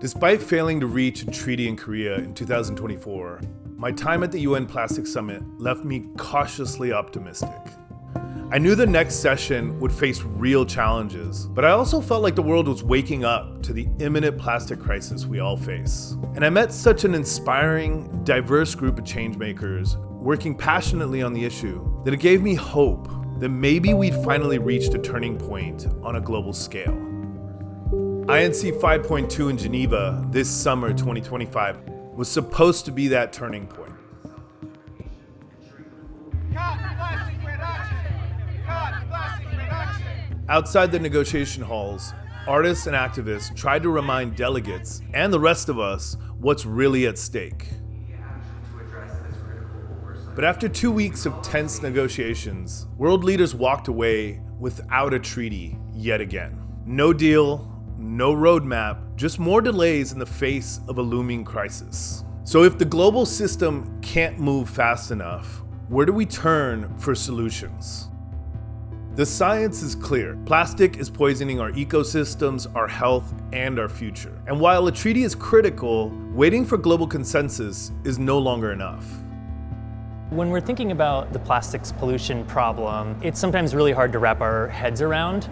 Despite failing to reach a treaty in Korea in 2024, my time at the UN Plastic Summit left me cautiously optimistic. I knew the next session would face real challenges, but I also felt like the world was waking up to the imminent plastic crisis we all face. And I met such an inspiring, diverse group of changemakers working passionately on the issue that it gave me hope that maybe we'd finally reached a turning point on a global scale. INC 5.2 in Geneva this summer 2025 was supposed to be that turning point. Outside the negotiation halls, artists and activists tried to remind delegates and the rest of us what's really at stake. But after 2 weeks of tense negotiations, world leaders walked away without a treaty yet again. No deal, no roadmap, just more delays in the face of a looming crisis. So if the global system can't move fast enough, where do we turn for solutions? The science is clear. Plastic is poisoning our ecosystems, our health, and our future. And while a treaty is critical, waiting for global consensus is no longer enough. When we're thinking about the plastics pollution problem, it's sometimes really hard to wrap our heads around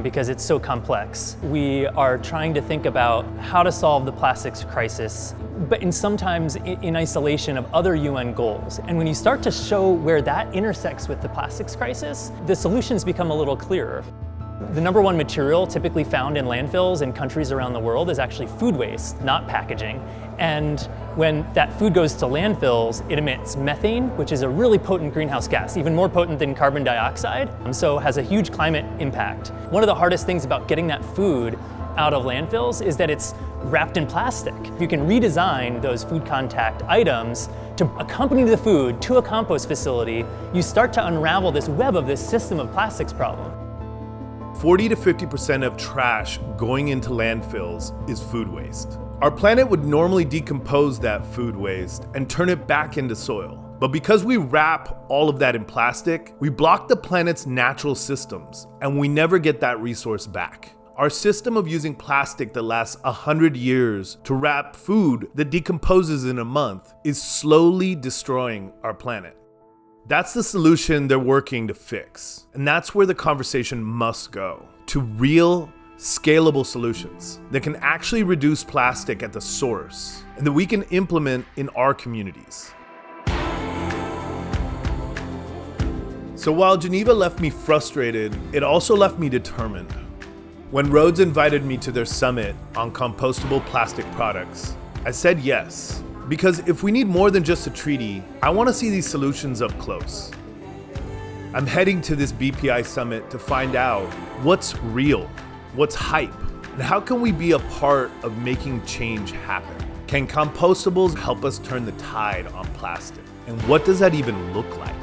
because it's so complex. We are trying to think about how to solve the plastics crisis, but sometimes in isolation of other UN goals. And when you start to show where that intersects with the plastics crisis, the solutions become a little clearer. The number one material typically found in landfills in countries around the world is actually food waste, not packaging. And when that food goes to landfills, it emits methane, which is a really potent greenhouse gas, even more potent than carbon dioxide, so has a huge climate impact. One of the hardest things about getting that food out of landfills is that it's wrapped in plastic. If you can redesign those food contact items to accompany the food to a compost facility, you start to unravel this web of this system of plastics problem. 40 to 50% of trash going into landfills is food waste. Our planet would normally decompose that food waste and turn it back into soil. But because we wrap all of that in plastic, we block the planet's natural systems, and we never get that resource back. Our system of using plastic that lasts 100 years to wrap food that decomposes in a month is slowly destroying our planet. That's the solution they're working to fix. And that's where the conversation must go, to real, scalable solutions that can actually reduce plastic at the source and that we can implement in our communities. So while Geneva left me frustrated, it also left me determined. When Rhodes invited me to their summit on compostable plastic products, I said yes. Because if we need more than just a treaty, I want to see these solutions up close. I'm heading to this BPI Summit to find out what's real, what's hype, and how can we be a part of making change happen? Can compostables help us turn the tide on plastic? And what does that even look like?